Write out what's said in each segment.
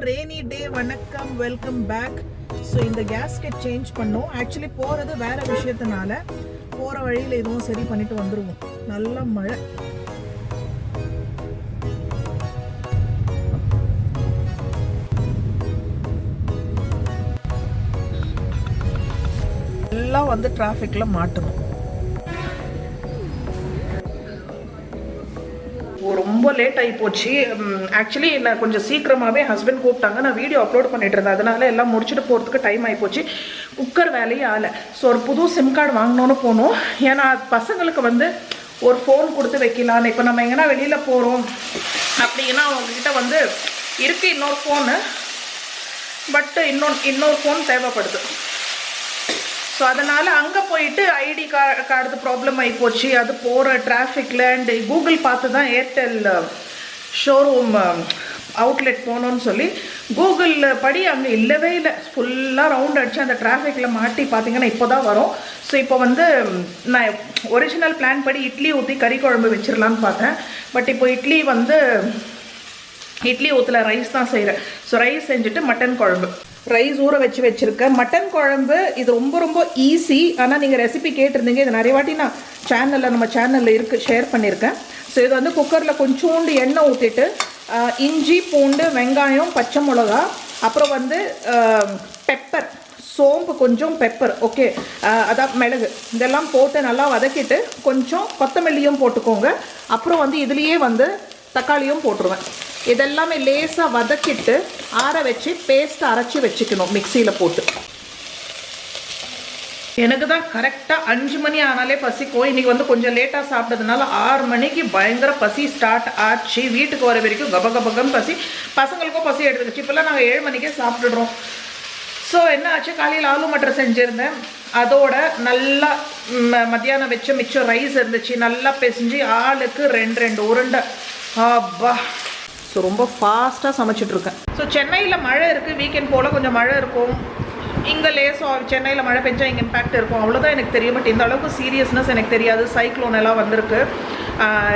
Rainy day வணக்கம், welcome back. So இந்த gasket change பண்ணோம். ஆக்சுவலி போகிறது வேறு விஷயத்தினால போகிற வழியில் எதுவும் சரி பண்ணிட்டு வந்துடுவோம். நல்ல மழை. எல்லாம் வந்து டிராஃபிக்கில் மாட்டணும். ரொம்ப லேட் ஆகி போச்சு. ஆக்சுவலி நான் கொஞ்சம் சீக்கிரமாகவே ஹஸ்பண்ட் கூப்பிட்டாங்க. நான் வீடியோ அப்லோட் பண்ணிட்டு இருந்தேன், அதனால எல்லாம் முடிச்சுட்டு போகிறதுக்கு டைம் ஆகி போச்சு. குக்கர் வேலையே ஆகலை. ஸோ ஒரு புது சிம் கார்டு வாங்கினோன்னு போனோம். ஏன்னா பசங்களுக்கு வந்து ஒரு ஃபோன் கொடுத்து வைக்கலான்னு. இப்போ நம்ம எங்கன்னா வெளியில் போகிறோம் அப்படின்னா அவங்கக்கிட்ட வந்து இருக்குது இன்னொரு ஃபோனு, பட் இன்னொரு ஃபோன் தேவைப்படுது. ஸோ அதனால் அங்கே போயிட்டு ஐடி கார்டு ப்ராப்ளம் ஆகி போச்சு. அது போகிற டிராஃபிக்கில் அண்ட் கூகுள் பார்த்து தான் ஏர்டெல் ஷோரூம் அவுட்லெட் போகணுன்னு சொல்லி கூகுள் படி அங்கே இல்லவே இல்லை. ஃபுல்லாக ரவுண்ட் அடித்து அந்த டிராஃபிக்கில் மாட்டி பார்த்தீங்கன்னா இப்போ தான் வரும். ஸோ இப்போ வந்து நான் ஒரிஜினல் பிளான் படி இட்லி ஊற்றி கறி குழம்பு வச்சிடலான்னு பார்த்தேன். பட் இப்போ இட்லி ஊற்றல, ரைஸ் தான் செய்கிறேன். ஸோ ரைஸ் செஞ்சுட்டு மட்டன் குழம்பு, ரைஸ் ஊற வச்சுருக்கேன். மட்டன் குழம்பு இது ரொம்ப ரொம்ப ஈஸி. ஆனால் நீங்கள் ரெசிபி கேட்டிருந்தீங்க, இது நிறைய வாட்டி நான் நம்ம சேனலில் இருக்குது, ஷேர் பண்ணியிருக்கேன். ஸோ இது வந்து குக்கரில் கொஞ்சோண்டு எண்ணெய் ஊற்றிட்டு இஞ்சி, பூண்டு, வெங்காயம், பச்சை மிளகா, அப்புறம் வந்து பெப்பர், சோம்பு, கொஞ்சம் பெப்பர், ஓகே, அதான் மிளகு, இதெல்லாம் போட்டு நல்லா வதக்கிட்டு கொஞ்சம் கொத்தமல்லியும் போட்டுக்கோங்க. அப்புறம் வந்து இதுலேயே வந்து தக்காளியும் போட்டுருவேன். இதெல்லாமே லேசாக வதக்கிட்டு ஆற வச்சு பேஸ்ட் அரைச்சி வச்சுக்கணும் மிக்சியில் போட்டு. எனக்கு தான் கரெக்டாக 5 மணி ஆனாலே பசிக்கும். இன்றைக்கி வந்து கொஞ்சம் லேட்டாக சாப்பிட்டதுனால 6 மணிக்கு பயங்கர பசி ஸ்டார்ட் ஆச்சு. வீட்டுக்கு வர வரைக்கும் கபகபகம் பசி, பசங்களுக்கும் பசி எடுத்துக்கிச்சு. இப்போல்லாம் நாங்கள் 7 மணிக்கே சாப்பிட்டுடுறோம். ஸோ என்ன ஆச்சு, காலையில் ஆலு மட்டர் செஞ்சுருந்தேன். அதோட நல்லா மத்தியானம் வச்ச மிச்சம் ரைஸ் இருந்துச்சு, நல்லா பிசைஞ்சு ஆளுக்கு 2 உருண்டை. அப்பா, ஸோ ரொம்ப ஃபாஸ்ட்டாக சமைச்சிட்ருக்கேன். ஸோ சென்னையில் மழை இருக்குது, வீக்கெண்ட் போல் கொஞ்சம் மழை இருக்கும். இங்கே லேசாக சென்னையில் மழை பெஞ்சா இங்கே இம்பேக்ட் இருக்கும், அவ்வளோதான் எனக்கு தெரியும். பட் இந்த அளவுக்கு சீரியஸ்னஸ் எனக்கு தெரியாது. சைக்ளோன் எல்லாம் வந்திருக்கு,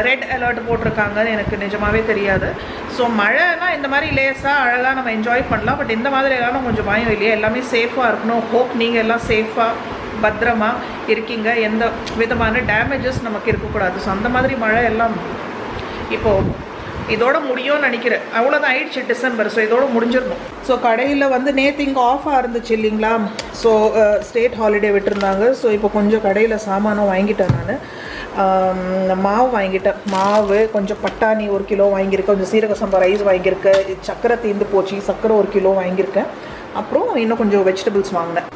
ரெட் அலர்ட் போட்டிருக்காங்கன்னு எனக்கு நிஜமாகவே தெரியாது. ஸோ மழைனா இந்த மாதிரி லேசாக அழகாக நம்ம என்ஜாய் பண்ணலாம். பட் இந்த மாதிரி எல்லாம் கொஞ்சம் பயம் இல்லையா, எல்லாமே சேஃபாக இருக்கணும். ஹோப் நீங்கள் எல்லாம் சேஃபாக பத்திரமா இருக்கீங்க, எந்த விதமான டேமேஜஸ் நமக்கு இருக்கக்கூடாது. ஸோ அந்த மாதிரி மழை எல்லாம் இப்போது இதோட முடியும்னு நினைக்கிறேன். அவ்வளோதான், ஆயிடுச்சு டிசம்பர். ஸோ இதோட முடிஞ்சிடணும். ஸோ கடையில் வந்து நேற்று இங்கே ஆஃபாக இருந்துச்சு இல்லைங்களா. ஸோ ஸ்டேட் ஹாலிடே விட்டுருந்தாங்க. ஸோ இப்போ கொஞ்சம் கடையில் சாமானும் வாங்கிட்டேன். நான் மாவு வாங்கிட்டேன். மாவு கொஞ்சம் பட்டாணி 1 கிலோ வாங்கியிருக்கேன். கொஞ்சம் சீரக சம்பா ரைஸ் வாங்கியிருக்கேன். சக்கரை தீர்ந்து போச்சு, சக்கரை 1 கிலோ வாங்கியிருக்கேன். அப்புறம் இன்னும் கொஞ்சம் வெஜிடபிள்ஸ் வாங்கினேன்.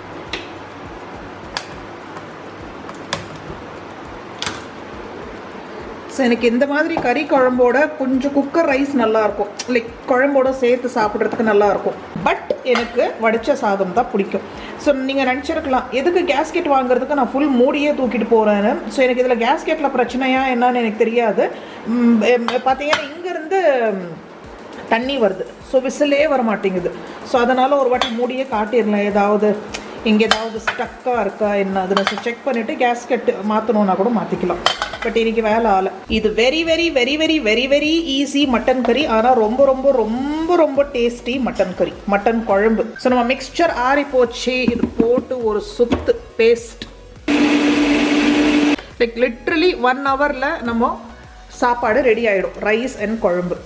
ஸோ எனக்கு இந்த மாதிரி கறி குழம்போட கொஞ்சம் குக்கர் ரைஸ் நல்லாயிருக்கும், லைக் குழம்போட சேர்த்து சாப்பிட்றதுக்கு நல்லாயிருக்கும். பட் எனக்கு வடித்த சாதம் தான் பிடிக்கும். ஸோ நீங்கள் நினச்சிருக்கலாம் எதுக்கு கேஸ்கெட் வாங்குறதுக்கு நான் ஃபுல் மூடியே தூக்கிட்டு போகிறேன்னு. ஸோ எனக்கு இதில் கேஸ்கெட்டில் பிரச்சனையா என்னன்னு எனக்கு தெரியாது. பார்த்தீங்கன்னா இங்கேருந்து தண்ணி வருது, ஸோ விசிலே வர மாட்டேங்குது. ஸோ அதனால் ஒரு வாட்டி மூடியே காட்டிடலாம், ஏதாவது இங்கே ஏதாவது ஸ்டக்காக இருக்கா என்ன அதுன்னு செக் பண்ணிவிட்டு கேஸ்கெட் மாற்றணுன்னா கூட மாற்றிக்கலாம். பட் இன்றைக்கி வேலை ஆகலை. இது very very very very very very easy mutton கறி. ஆனால் ரொம்ப ரொம்ப ரொம்ப ரொம்ப டேஸ்டி மட்டன் கறி, மட்டன் குழம்பு. ஸோ நம்ம மிக்ஸ்சர் ஆறி போச்சு. இது போட்டு ஒரு சுத்து பேஸ்ட், லைக் லிட்ரலி 1 ஹவரில் நம்ம சாப்பாடு ரெடி ஆகிடும், ரைஸ் அண்ட் குழம்பு.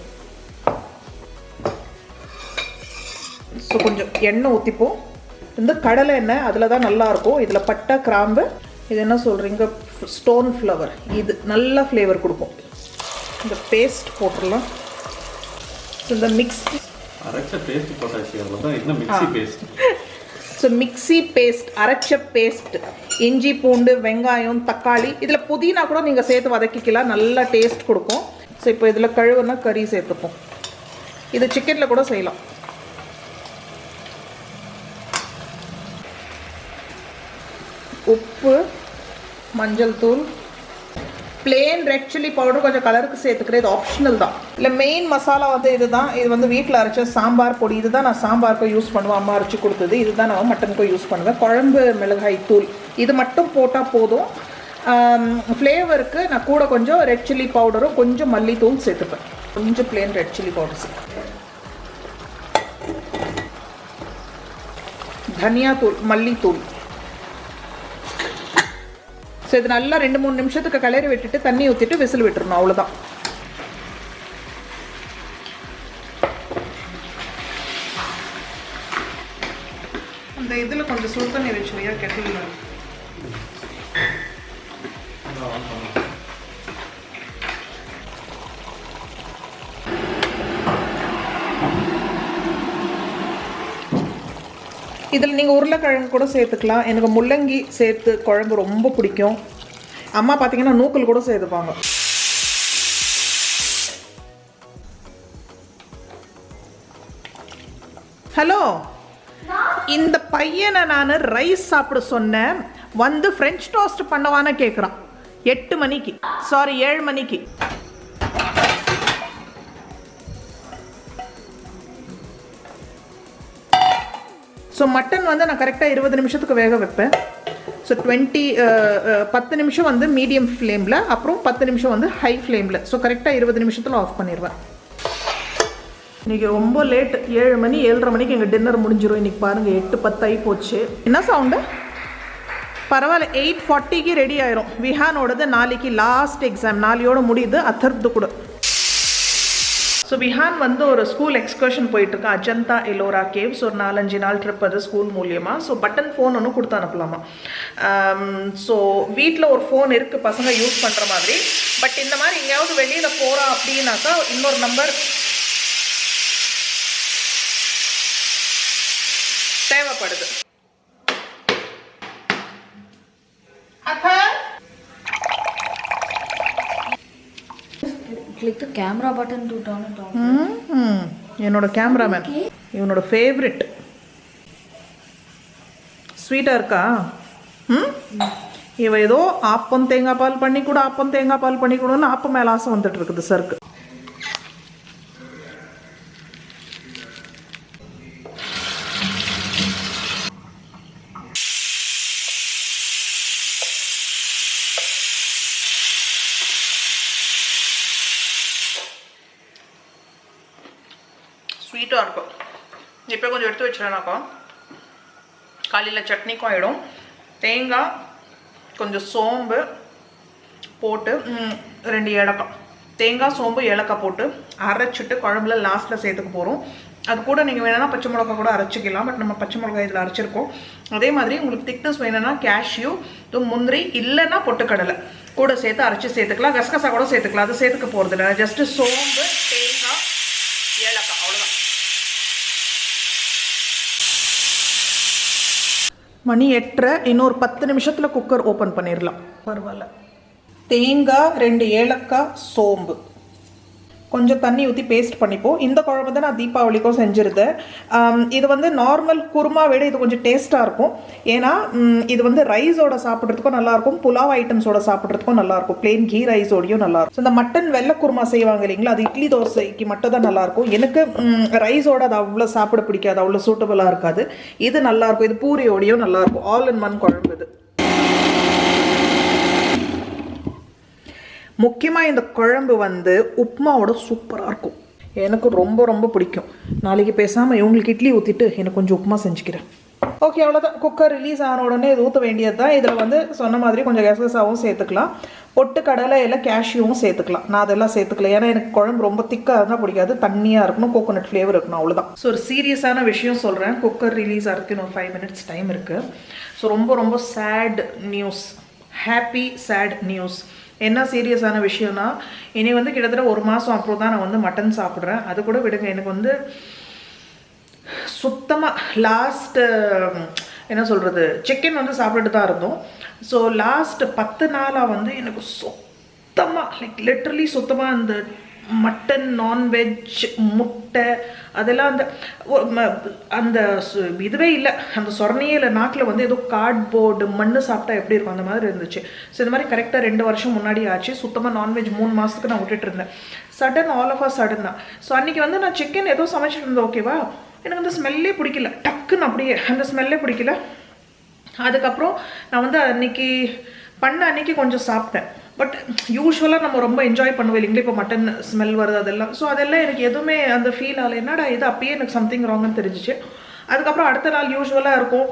ஸோ கொஞ்சம் எண்ணெய் ஊற்றிப்போம். இந்த கடலை எண்ணெய் அதில் தான் நல்லாயிருக்கும். இதில் பட்டை, கிராம்பு, இது என்ன சொல்கிறீங்க, ஸ்டோன் ஃப்ளவர், இது நல்ல ஃப்ளேவர் கொடுக்கும். இந்த பேஸ்ட் போட்டுடலாம். ஸோ இந்த மிக்ஸி அரைச்ச பேஸ்ட் போட்டாச்சு, அவ்வளோதான். என்ன mixie paste? So mixie paste, அரைச்ச பேஸ்ட், இஞ்சி, பூண்டு, வெங்காயம், தக்காளி, இதில் புதினா கூட நீங்கள் சேர்த்து வதக்கிக்கலாம், நல்லா டேஸ்ட் கொடுக்கும். ஸோ இப்போ இதில் கழுவுனா கறி சேர்த்துப்போம். இது சிக்கனில் கூட செய்யலாம். உப்பு, மஞ்சள் தூள், பிளேன் ரெட் சில்லி பவுடர் கொஞ்சம் கலருக்கு சேர்த்துக்கிறேன், இது ஆப்ஷனல் தான். இல்லை மெயின் மசாலா வந்து இதுதான். இது வந்து வீட்டில் அரைச்ச சாம்பார் பொடி, இதுதான் நான் சாம்பாருக்கும் யூஸ் பண்ணுவேன், அம்மா அரைச்சி கொடுத்தது. இதுதான் நான் மட்டனுக்கும் யூஸ் பண்ணுவேன். குழம்பு மிளகாய் தூள் இது மட்டும் போட்டால் போதும். ஃப்ளேவருக்கு நான் கூட கொஞ்சம் ரெட் சில்லி பவுடரும் கொஞ்சம் மல்லித்தூள் சேர்த்துப்பேன். கொஞ்சம் பிளேன் ரெட் சில்லி பவுடர் சேர்த்து தனியாத்தூள், மல்லித்தூள். ஸோ இது நல்லா 2-3 நிமிஷத்துக்கு கிளறி விட்டுட்டு தண்ணி ஊற்றிட்டு விசில் விட்டுறணும், அவ்வளோதான். அந்த இதில் கொஞ்சம் சுடு தண்ணி வச்சு வையா கெட்டில். இதில் நீங்கள் உருளைக்கிழங்கு கூட சேர்த்துக்கலாம். எனக்கு முள்ளங்கி சேர்த்து குழம்பு ரொம்ப பிடிக்கும். அம்மா பார்த்தீங்கன்னா நூக்கல் கூட சேர்த்துப்பாங்க. ஹலோ, இந்த பையனை நான் ரைஸ் சாப்பிட சொன்னேன், வந்து ஃப்ரெஞ்ச் டோஸ்ட் பண்ணவான்னு கேட்குறான். 8 மணிக்கு, சாரி 7 மணிக்கு. ஸோ மட்டன் வந்து நான் கரெக்டாக 20 நிமிஷத்துக்கு வேக வைப்பேன். ஸோ 10 நிமிஷம் வந்து மீடியம் ஃப்ளேமில், அப்புறம் 10 நிமிஷம் வந்து ஹை ஃப்ளேமில். ஸோ கரெக்டாக 20 நிமிஷத்தில் ஆஃப் பண்ணிடுவேன். இன்றைக்கி ரொம்ப லேட், 7 மணி 7:30 மணிக்கு எங்கள் டின்னர் முடிஞ்சிடும். இன்றைக்கி பாருங்கள் 8:10 ஆகி போச்சு. என்ன சவுண்டு? பரவாயில்ல, 8:40க்கு ரெடி ஆயிரும். விஹானோடது நாளைக்கு லாஸ்ட் எக்ஸாம், நாளையோடு முடியுது. அத்தர்து கூட. ஸோ விஹான் வந்து ஒரு ஸ்கூல் எக்ஸ்கர்ஷன் போயிட்டுருக்கேன், அஜந்தா எல்லோரா கேவ்ஸ். ஒரு 4-5 நாள் ட்ரிப் அது ஸ்கூல் மூலியமாக. ஸோ பட்டன் ஃபோன் ஒன்று கொடுத்து அனுப்பலாமா. ஸோ வீட்டில் ஒரு ஃபோன் இருக்குது பசங்க யூஸ் பண்ணுற மாதிரி. பட் இந்த மாதிரி எங்கேயாவது வெளியில் போகிறோம் அப்படின்னாக்கா இன்னொரு நம்பர் தேவைப்படுது. Click the camera button to turn it on. என்னோட கேமராமேன், இவனோட ஃபேவரெட். ஸ்வீட்டாக இருக்கா? இவ ஏதோ ஆப்பம் தேங்காய் பால் பண்ணி கூட, ஆப்பம் தேங்காய் பால் பண்ணி கூடன்னு ஆப்பம் மேலே ஆசை வந்துட்டு இருக்குது சருக்கு. ஸ்வீட்டாக இருக்கும். இப்போ கொஞ்சம் எடுத்து வச்சுருனாக்கா காலையில் சட்னிக்கும் ஆகிடும். தேங்காய், கொஞ்சம் சோம்பு போட்டு 2 ஏலக்காய், தேங்காய் சோம்பு ஏலக்காய் போட்டு அரைச்சிட்டு குழம்புல லாஸ்ட்டில் சேர்த்துக்க போகிறோம். அது கூட நீங்கள் வேணும்னா பச்சை மிளகா கூட அரைச்சிக்கலாம். பட் நம்ம பச்சை மிளகாய் இதில் அரைச்சிருக்கோம். அதே மாதிரி உங்களுக்கு திக்னஸ் வேணும்னா கேஷ்யூ, முந்திரி இல்லைன்னா பொட்டுக்கடலை கூட சேர்த்து அரைச்சி சேர்த்துக்கலாம். கசகசா கூட சேர்த்துக்கலாம். அது சேர்த்துக்க போகிறது இல்லை. ஜஸ்ட்டு சோம்பு, தேங்காய், ஏலக்காய், அவ்வளோதான். மணி 8:30. இன்னொரு 10 நிமிஷத்தில் குக்கர் ஓப்பன் பண்ணிடலாம். பரவாயில்ல. தேங்காய், 2 ஏலக்காய், சோம்பு, கொஞ்சம் தண்ணி ஊற்றி பேஸ்ட் பண்ணிப்போம். இந்த குழம்பு தான் நான் தீபாவளிக்கும் செஞ்சுருந்தேன். இது வந்து நார்மல் குருமா விட இது கொஞ்சம் டேஸ்ட்டாக இருக்கும். ஏன்னா இது வந்து ரைஸோட சாப்பிட்றதுக்கும் நல்லாயிருக்கும், புலாவ் ஐட்டம்ஸோட சாப்பிட்றதுக்கும் நல்லாயிருக்கும், பிளெயின் கீ ரைஸோடையும் நல்லாயிருக்கும். ஸோ இந்த மட்டன் வெள்ளை குருமா செய்வாங்க இல்லைங்களா, அது இட்லி தோசைக்கு மட்டும் தான் நல்லாயிருக்கும். எனக்கு ரைஸோட அது அவ்வளோ சாப்பிட பிடிக்காது, அவ்வளோ சூட்டபுளாக இருக்காது. இது நல்லாயிருக்கும். இது பூரியோடையும் நல்லாயிருக்கும். ஆல் இன் ஒன் குழம்பு இது. முக்கியமாக இந்த குழம்பு வந்து உப்புமாவோட சூப்பராக இருக்கும். எனக்கு ரொம்ப ரொம்ப பிடிக்கும். நாளைக்கு பேசாமல் இவங்களுக்கு இட்லி ஊற்றிட்டு எனக்கு கொஞ்சம் உப்புமா செஞ்சுக்கிறேன். ஓகே, அவ்வளோதான். குக்கர் ரிலீஸ் ஆன உடனே இது ஊற்ற வேண்டியது தான். இதில் வந்து சொன்ன மாதிரி கொஞ்சம் கசகசாவும் சேர்த்துக்கலாம், பொட்டு கடலை இல்லை கேஷ்யூவும் சேர்த்துக்கலாம். நான் அதெல்லாம் சேர்த்துக்கல, ஏன்னா எனக்கு குழம்பு ரொம்ப திக்காக இருந்தால் பிடிக்காது. தண்ணியாக இருக்கணும், கோகோனட் ஃப்ளேவர் இருக்கணும், அவ்வளோதான். ஸோ ஒரு சீரியஸான விஷயம் சொல்கிறேன். குக்கர் ரிலீஸ் ஆகிறதுக்கு இன்னும் 5 மினிட்ஸ் டைம் இருக்குது. ஸோ ரொம்ப ரொம்ப sad news, happy sad news. என்ன சீரியஸான விஷயம்னா, இனி வந்து கிட்டத்தட்ட 1 மாதம் அப்புறம் தான் நான் வந்து மட்டன் சாப்பிட்றேன். அது கூட விடுங்க, எனக்கு வந்து சுத்தமாக லாஸ்ட் என்ன சொல்கிறது, சிக்கன் வந்து சாப்பிட்டுட்டு தான் இருந்தோம். ஸோ லாஸ்ட் 10 நாளாக வந்து எனக்கு சுத்தமாக லிட்ரலி சுத்தமாக அந்த மட்டன், நான்வெஜ், முட்டை அதெல்லாம் அந்த இதுவே இல்லை. அந்த சொரணையே இல்லை. நாக்கில் வந்து ஏதோ கார்ட்போர்டு மண் சாப்பிட்டா எப்படி இருக்கும் அந்த மாதிரி இருந்துச்சு. ஸோ இந்த மாதிரி கரெக்டாக 2 வருஷம் முன்னாடி ஆச்சு. சுத்தமாக நான்வெஜ் 3 மாதத்துக்கு நான் விட்டுட்டு இருந்தேன். Sudden, all of a sudden தான். ஸோ அன்றைக்கி வந்து நான் சிக்கன் ஏதோ சமைச்சிட்டு இருந்தேன். ஓகேவா, எனக்கு அந்த ஸ்மெல்லே பிடிக்கல. டக்குன்னு அப்படியே அந்த ஸ்மெல்லே பிடிக்கல. அதுக்கப்புறம் நான் வந்து அன்னைக்கு கொஞ்சம் சாப்பிட்டேன். பட் யூஸ்வலாக நம்ம ரொம்ப என்ஜாய் பண்ணுவோம் இல்லைங்களா, இப்போ மட்டன் ஸ்மெல் வருது அதெல்லாம். ஸோ அதெல்லாம் எனக்கு எதுவுமே அந்த ஃபீல் ஆகலை. என்னடா இது, அப்பயே எனக்கு சம்திங் ராங்னு தெரிஞ்சிச்சு. அதுக்கப்புறம் அடுத்த நாள் யூஸ்வலாக இருக்கும்,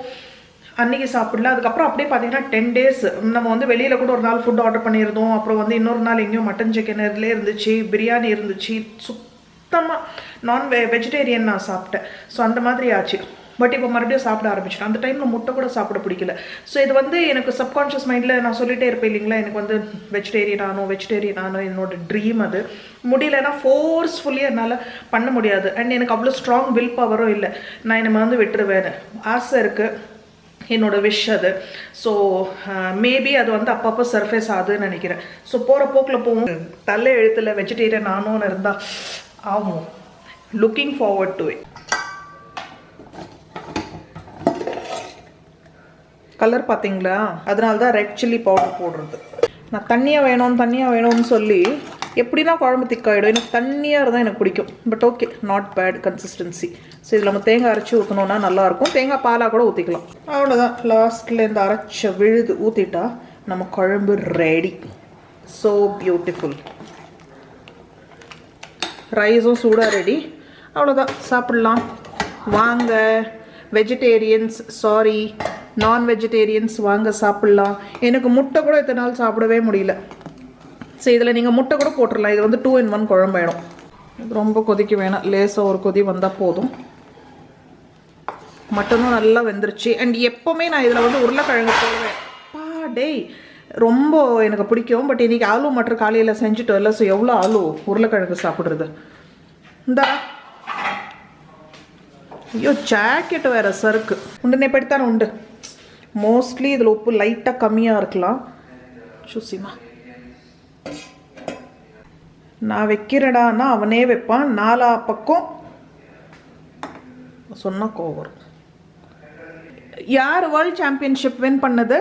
அன்றைக்கி சாப்பிடல. அதுக்கப்புறம் அப்படியே பார்த்தீங்கன்னா 10 days நம்ம வந்து வெளியில் கூட ஒரு நாள் ஃபுட் ஆர்டர் பண்ணியிருந்தோம். அப்புறம் வந்து இன்னொரு நாள் எங்கேயும் மட்டன் சிக்கன் இதுலேயே இருந்துச்சு, பிரியாணி இருந்துச்சு. சுத்தமாக வெஜிடேரியன் நான் சாப்பிட்டேன். ஸோ அந்த மாதிரி ஆச்சு. பட் இப்போ மறுபடியும் சாப்பிட ஆரம்பிச்சிட்டேன். அந்த டைமில் முட்டை கூட சாப்பிட பிடிக்கல. ஸோ இது வந்து எனக்கு சப்கான்ஷியஸ் மைண்டில் நான் சொல்லிகிட்டே இருப்பேன் இல்லைங்களா, எனக்கு வந்து வெஜிடேரியன் ஆனும் என்னோட ட்ரீம். அது முடியலன்னா ஃபோர்ஸ்ஃபுல்லி என்னால் பண்ண முடியாது. அண்ட் எனக்கு அவ்வளோ ஸ்ட்ராங் வில் பவரும் இல்லை. நான் என்னை வந்து விட்டுருவேன். ஆசை இருக்குது, என்னோட விஷ் அது. ஸோ மேபி அது வந்து அப்பப்போ சர்ஃபேஸ் ஆகுதுன்னு நினைக்கிறேன். ஸோ போகிற போக்கில் போகும். தலை எழுத்தில் வெஜிடேரியன் ஆனோன்னு இருந்தால் ஆகும். Looking forward to it. Colour பார்த்தீங்களா, அதனால தான் ரெட் சில்லி பவுடர் போடுறது. நான் தண்ணியாக வேணும்னு சொல்லி எப்படின்னா குழம்பு திக்காயிடும். எனக்கு தண்ணியாக இருந்தால் எனக்கு பிடிக்கும். But okay, not bad consistency. So இதில் நம்ம தேங்காய் அரைச்சி ஊற்றணுன்னா நல்லாயிருக்கும். தேங்காய் பாலாக கூட ஊற்றிக்கலாம். அவ்வளோதான், லாஸ்ட்டில் இந்த அரைச்ச விழுது ஊற்றிட்டா நம்ம குழம்பு ரெடி. So beautiful. ரைஸும் சூடாக ரெடி. அவ்வளோதான், சாப்பிட்லாம் வாங்க. வெஜிடேரியன்ஸ் சாரி நான் வெஜிடேரியன்ஸ் வாங்க சாப்பிட்லாம். எனக்கு முட்டை கூட இத்தனை நாள் சாப்பிடவே முடியல. சரி, இதில் நீங்கள் முட்டை கூட போட்டுடலாம். இது வந்து 2 in 1 குழம்பாயிடும். இது ரொம்ப கொதிக்க வேணாம், லேசாக ஒரு கொதி வந்தால் போதும். மட்டனும் நல்லா வெந்துருச்சு. அண்ட் எப்போவுமே நான் இதில் வந்து உருளைக்கிழங்கு போடுவேன். டேய் ரொம்ப எனக்கு பிடிக்கும். பட் இன்றைக்கி ஆலு மட்டர் காலையில் செஞ்சுட்டோம் இல்லை. ஸோ எவ்வளோ ஆலு உருளைக்கிழங்கு சாப்பிட்றது. இந்த ஐயோ ஜாக்கெட் வேறு சருக்கு உண்டுனே படித்தானே உண்டு. மோஸ்ட்லி இதில் உப்பு லைட்டாக கம்மியாக இருக்கலாம். சுசிமா நான் வைக்கிறடான்னா அவனே வைப்பான். 4 பக்கம் சொன்னால் கோவரும். யார் வேர்ல்ட் சாம்பியன்ஷிப் வின் பண்ணது?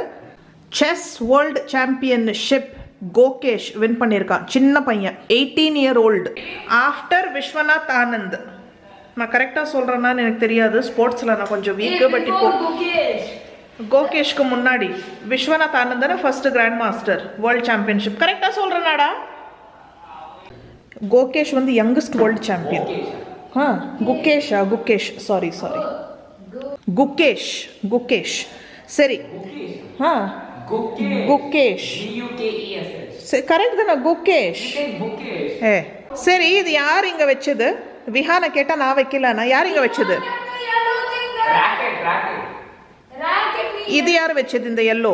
Chess world championship Kokesh win பண்ணியிருக்கான். சின்ன பையன், 18 year old. After Viswanath Anand. நான் கரெக்டாக சொல்கிறேன்னான்னு எனக்கு தெரியாது, ஸ்போர்ட்ஸில் நான் கொஞ்சம் வீக்கு. பட் இப்போ கோகேஷ்க்கு முன்னாடி விஸ்வநாத் ஆனந்த் தானே first grand master world championship. கரெக்டாக சொல்கிறேனாடா? கோகேஷ் வந்து youngest world champion. Gukesh sorry Gukesh சரி. குகேஷ் கரெக்ட் தானே? குகேஷ். சரி, இது யார் இங்கே வச்சது? விஹானை கேட்டால் நான் வைக்கலண்ணா. யார் இங்கே வச்சது? இது யார் வச்சது இந்த எல்லோ?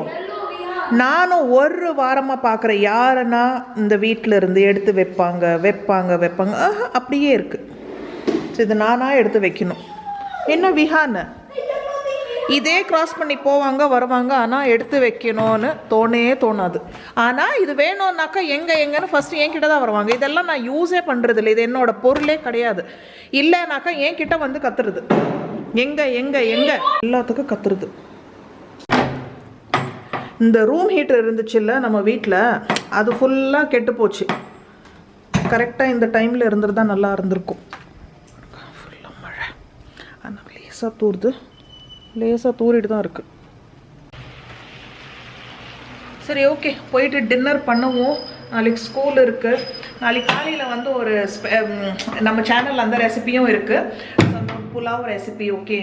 நானும் ஒரு வாரமாக பார்க்குறேன். யாருன்னா இந்த வீட்டில் இருந்து எடுத்து வைப்பாங்க அப்படியே இருக்குது. ஸோ இது நானாக எடுத்து வைக்கணும். என்ன விஹான் இதே கிராஸ் பண்ணி போவாங்க வருவாங்க, ஆனால் எடுத்து வைக்கணும்னு தோணாது. ஆனால் இது வேணும்னாக்கா எங்கன்னு ஃபஸ்ட்டு என்கிட்ட தான் வருவாங்க. இதெல்லாம் நான் யூஸே பண்ணுறது இல்லை. இது என்னோட பொருளே கிடையாது. இல்லைனாக்கா என்கிட்ட வந்து கத்துறது. எங்க எல்லாத்துக்கும் கத்துறது. இந்த ரூம் ஹீட்டர் இருந்துச்சுல்ல நம்ம வீட்டில், அது ஃபுல்லாக கெட்டு போச்சு. கரெக்டாக இந்த டைமில் இருந்துட்டு தான் நல்லா இருந்திருக்கும். ஃபுல்லாக மழை, ஆனால் லேசாக தூரிட்டு தான் இருக்குது. சரி, ஓகே, போயிட்டு டின்னர் பண்ணுவோம். நாளைக்கு ஸ்கூல் இருக்குது. நாளைக்கு காலையில் வந்து ஒரு நம்ம சேனலில் அந்த ரெசிபியும் இருக்குது, pulao recipe. Okay,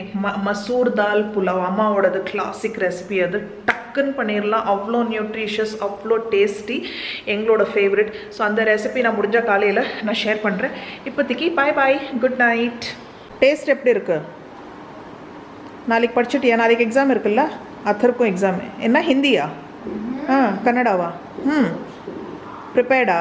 masoor dal pulao, அம்மாவோடது classic recipe. அது டக்குன்னு பண்ணிடலாம். அவ்வளோ நியூட்ரிஷியஸ், அவ்வளோ டேஸ்டி, எங்களோட ஃபேவரட். ஸோ அந்த ரெசிபி நான் முடிஞ்ச காலையில் நான் ஷேர் பண்ணுறேன். இப்போதைக்கு பாய், குட் நைட். டேஸ்ட் எப்படி இருக்குது? நாளைக்கு படிச்சுட்டியா? நாளைக்கு எக்ஸாம் இருக்குல்ல, அத்தருக்கும் எக்ஸாம். என்ன ஹிந்தியா? கன்னடாவா? ப்ரிப்பேர்டா?